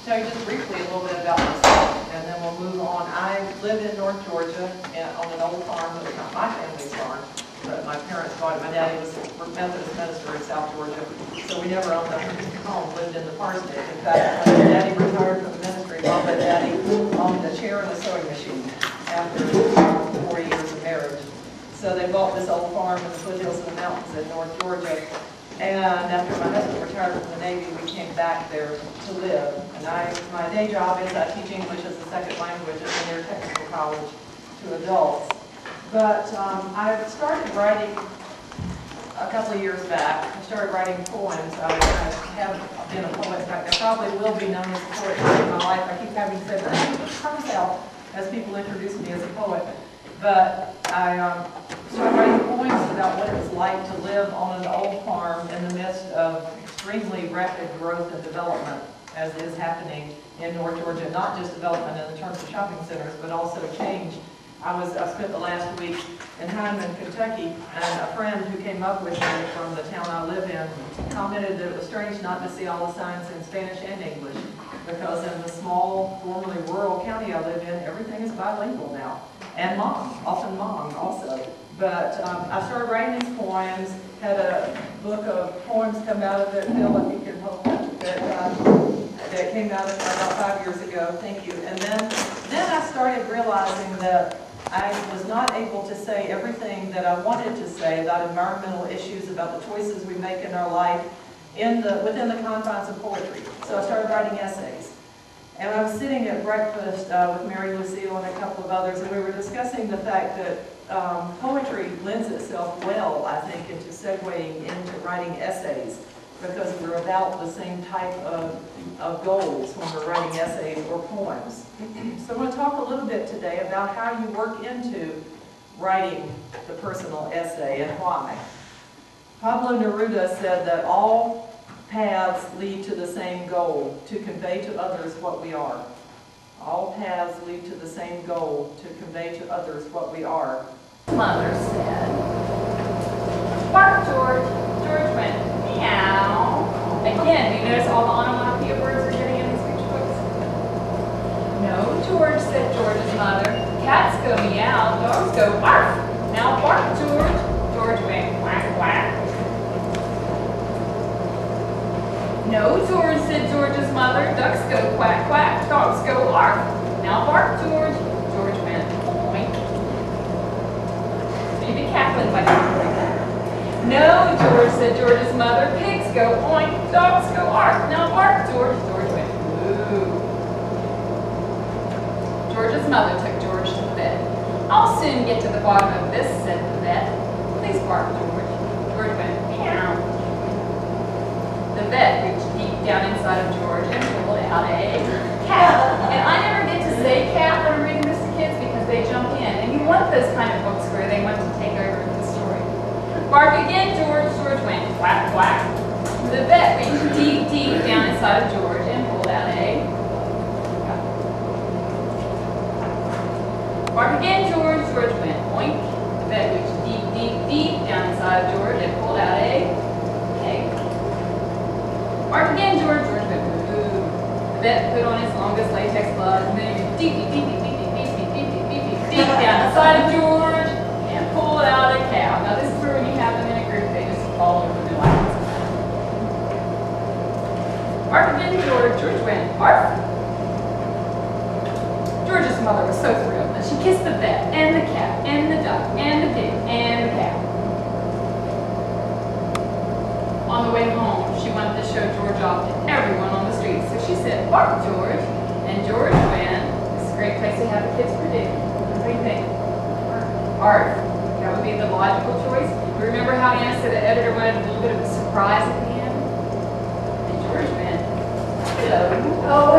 tell you just briefly a little bit about myself, and then we'll move on. I lived in North Georgia on an old farm that was not my family's farm, but my parents bought it. My daddy was a Methodist minister in South Georgia, so we never owned a home, lived in the parsonage. In fact, when my daddy retired from the ministry, Mom and Daddy owned a chair and a sewing machine after 40 years of marriage. So they bought this old farm in the foothills of the mountains in North Georgia. And after my husband retired from the Navy, we came back there to live. And my day job is I teach English as a second language at the Near Technical College to adults. But I started writing a couple of years back. I started writing poems. I have been a poet. In fact, I probably will be known as a poet in my life. I keep having said that it comes out as people introduce me as a poet. But I started writing poems about what it was like to live on an old farm in the midst of extremely rapid growth and development, as is happening in North Georgia. Not just development in terms of shopping centers, but also change. I spent the last week in Hyman, Kentucky, and a friend who came up with me from the town I live in commented that it was strange not to see all the signs in Spanish and English, because in the small, formerly rural county I live in, everything is bilingual now. And Hmong, often Hmong also. But I started writing these poems, had a book of poems come out of it, Phil, if you can hold that came out about 5 years ago, thank you. And then I started realizing that I was not able to say everything that I wanted to say about environmental issues, about the choices we make in our life within the confines of poetry. So I started writing essays. And I was sitting at breakfast with Mary Lucille and a couple of others, and we were discussing the fact that poetry lends itself well, I think, into segueing into writing essays, because we're about the same type of goals when we're writing essays or poems. So I'm going to talk a little bit today about how you work into writing the personal essay and why. Pablo Neruda said that all paths lead to the same goal, to convey to others what we are. All paths lead to the same goal, to convey to others what we are. Mother said, "Bark, George." George went, meow. Again, do you notice all the onomatopoeia words are getting in these picture books? No, George, said George's mother. Cats go meow, dogs go bark. Now bark, George. George went quack, quack. No, George, said George's mother. Ducks go quack, quack. Dogs go bark. Now bark, George. George went oink. Maybe cackling by No, George, said George's mother. Pigs go oink. Dogs go ark. Now bark, George. George went ooh. George's mother took George to the vet. I'll soon get to the bottom of this, said the vet. Please bark, George. George went meow. The vet reached deep down inside of George and pulled out a cat. And I never get to say cat when I'm reading this to kids because they jump in. And you want those kind of books where they want to take over the story. Bark again, George. George went quack, quack. The vet reached deep, deep down inside of George and pulled out a cat. Bark again, George. George went oink. The vet reached deep, deep, deep down inside of George and pulled out a egg. Bark again, George. George went boo. The vet put on his longest latex gloves and then he deep, deep, deep, deep, deep, deep, deep, deep, deep, deep, deep, deep down inside of George and pulled out a cow. Now this is where when you have them in a group, they just fall over their laps. Bark again, George. George went bark. George's mother was so thrilled that she kissed the vet and the cat and the duck and the pig and the cow. On the way home, she wanted to show George off to everyone on the street, so she said, bark, George. And George went, this is a great place to have the kids predict. What do you think? Art. That would be the logical choice. Remember how Anna said the editor wanted a little bit of a surprise at the end? And George went, hello. Oh.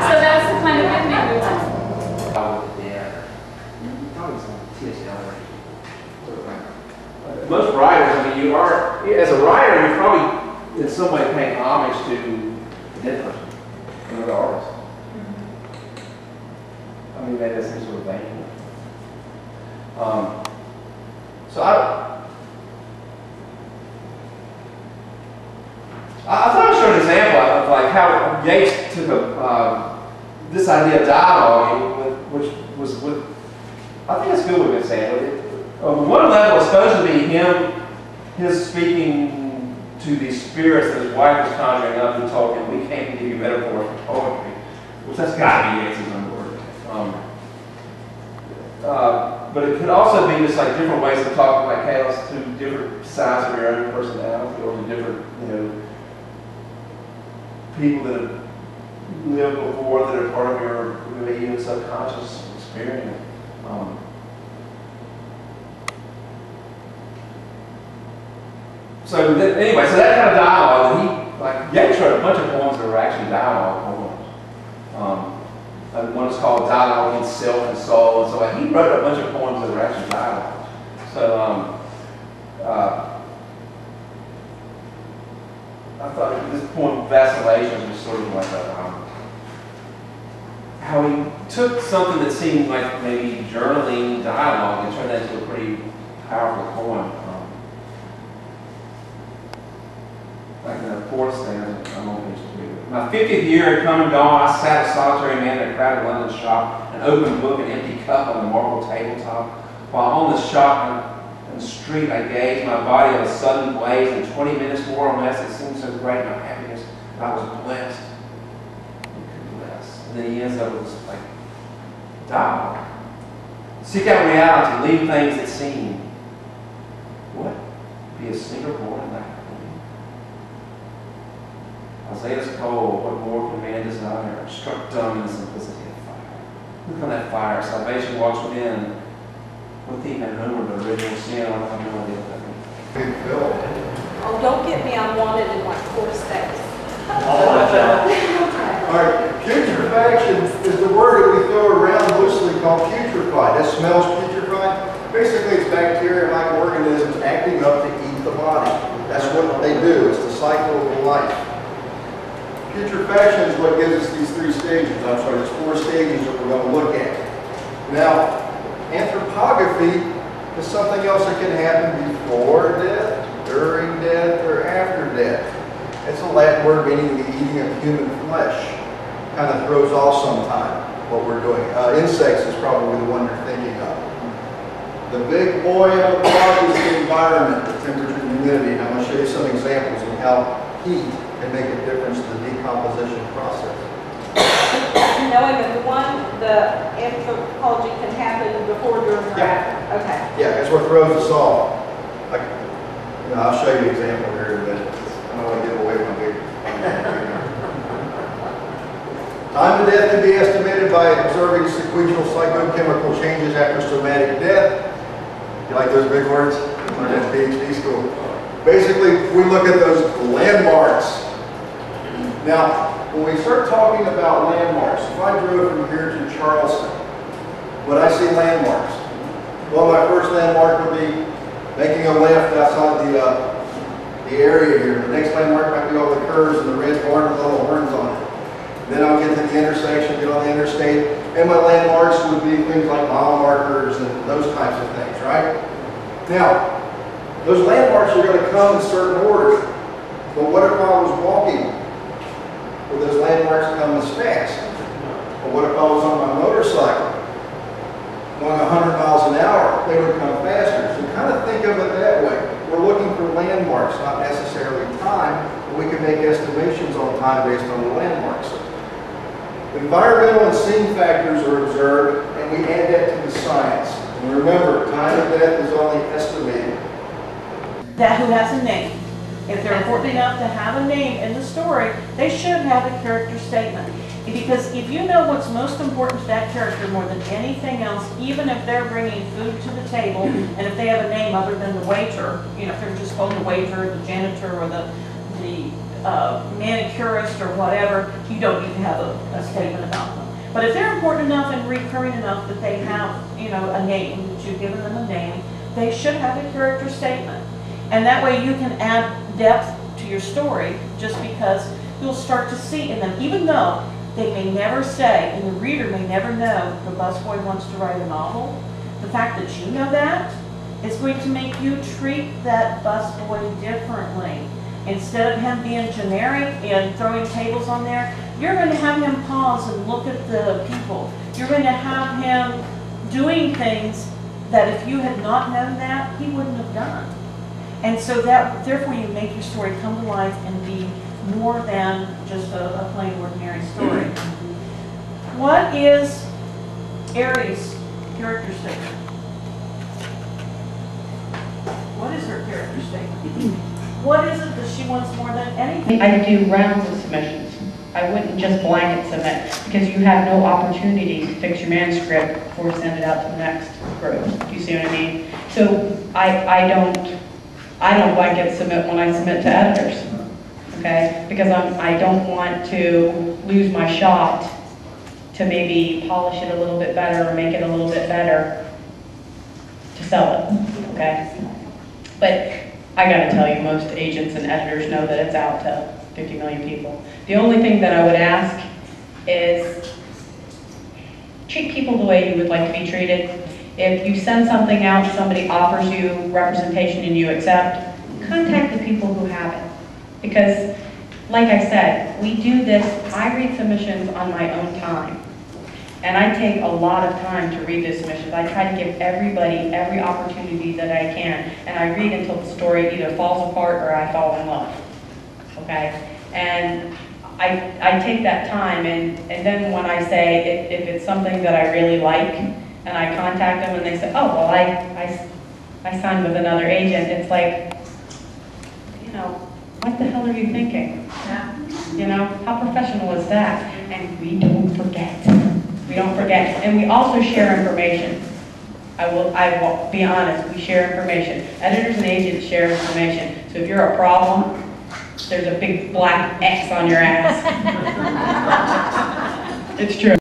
So that's the kind of ending we want. Most writers, I mean, you are, as a writer, you're probably in some way paying homage to a dead person, another artist. I mean, that is some sort of vein. So I thought I'd show an example of like how Yates took this idea of dialogue, which was with, I think it's good what we've been saying. On one level, it's supposed to be his speaking to these spirits that his wife was conjuring up and told him, we can't give you metaphors for poetry, which that's got to be Yates' own word. But it could also be just like different ways of talking, like, hey, let's do different sides of your own personality, or the different, people that have lived before that are part of your maybe even subconscious experience. So that kind of dialogue, Yates wrote a bunch of poems that were actually dialogue poems. And one is called Dialogue in Self and Soul, and so he wrote a bunch of poems that were actually dialogue. So I thought this poem, Vacillations, was sort of like how he took something that seemed like maybe journaling dialogue and turned that into a pretty powerful poem. Like the fourth stanza, I'm on page 2. My 50th year had come and gone. I sat a solitary man in a crowded London shop, an open book, an empty cup on the marble tabletop. While on the shop and street I gazed, my body on a sudden blaze. In 20 minutes more or less, it seemed so great, my happiness, I was blessed. And then he ends up with this like dialogue. Seek out reality, leave things that seem. What? Be a singer born in that. Isaiah's cold, what more can man desire? Struck dumb in the simplicity of fire. Look on that fire, salvation walks within. What thief had Homer the original sin? I have no idea what that means. Big Phil. Oh, don't get me unwanted in like 4 steps. All right, putrefaction is the word that we throw around loosely called putrefied. That smells putrefied. Basically, it's bacteria-like organisms acting up to eat the body. That's what they do. It's the cycle of life. Putrefaction is what gives us these 3 stages. I'm sorry, there's 4 stages that we're going to look at. Now, anthropography is something else that can happen before death, during death, or after death. It's a Latin word meaning the eating of human flesh. Kind of throws off sometime what we're doing. Insects is probably the one you're thinking of. The big boy of the block is the environment, the temperature and humidity. And I'm going to show you some examples of how heat can make a difference in the decomposition process. Knowing that the anthropology can happen before, during, or after. Okay. Yeah, that's what throws us off. I'll show you an example here in a minute. I don't want to give away my big. Time to death can be estimated by observing sequential psychochemical changes after somatic death. You like those big words? Learned at PhD school. Basically, we look at those landmarks. Now, when we start talking about landmarks, if I drove from here to Charleston, would I see landmarks? Well, my first landmark would be making a left outside the area here. The next landmark might be all the curves and the red barn with all the horns on it. Then I'll get to the intersection, get on the interstate, and my landmarks would be things like mile markers and those types of things, right? Now, those landmarks are going to come in certain order. But what if I was walking? Would those landmarks come as fast? Or what if I was on my motorcycle going 100 miles an hour? They would come faster. So kind of think of it that way. We're looking for landmarks, not necessarily time, but we can make estimations on time based on the landmarks. Environmental and scene factors are observed, and we add that to the science. And remember, time of death is only estimated. That who has a name. If they're important enough to have a name in the story, they should have a character statement. Because if you know what's most important to that character more than anything else, even if they're bringing food to the table, and if they have a name other than the waiter, if they're just called the waiter, the janitor, or the manicurist, or whatever, you don't need to have a statement about them. But if they're important enough and recurring enough that they have, a name, that you've given them a name, they should have a character statement. And that way you can add depth to your story just because you'll start to see in them, even though they may never say, and the reader may never know the busboy wants to write a novel. The fact that you know that is going to make you treat that busboy differently. instead of him being generic and throwing tables on there, you're going to have him pause and look at the people. You're going to have him doing things that if you had not known that, he wouldn't have done. And so that, therefore, you make your story come to life and be more than just a plain ordinary story. What is Aries' character statement? What is her character statement? What is it that she wants more than anything? I do rounds of submissions. I wouldn't just blanket submit, because you have no opportunity to fix your manuscript before you send it out to the next group. Do you see what I mean? So I don't blanket submit when I submit to editors, okay? Because I don't want to lose my shot to maybe polish it a little bit better or make it a little bit better to sell it, okay? But I gotta tell you, most agents and editors know that it's out to 50 million people. The only thing that I would ask is treat people the way you would like to be treated. If you send something out, somebody offers you representation and you accept, contact the people who have it. Because, like I said, we do this, I read submissions on my own time. And I take a lot of time to read the submissions. I try to give everybody every opportunity that I can. And I read until the story either falls apart or I fall in love. Okay? And I take that time, and then when I say, if it's something that I really like, and I contact them and they say, oh, well, I signed with another agent, it's like, you know, what the hell are you thinking? Yeah. You know, how professional is that? And we don't forget. We don't forget. And we also share information. I will be honest, we share information. Editors and agents share information. So if you're a problem, there's a big black X on your ass. It's true.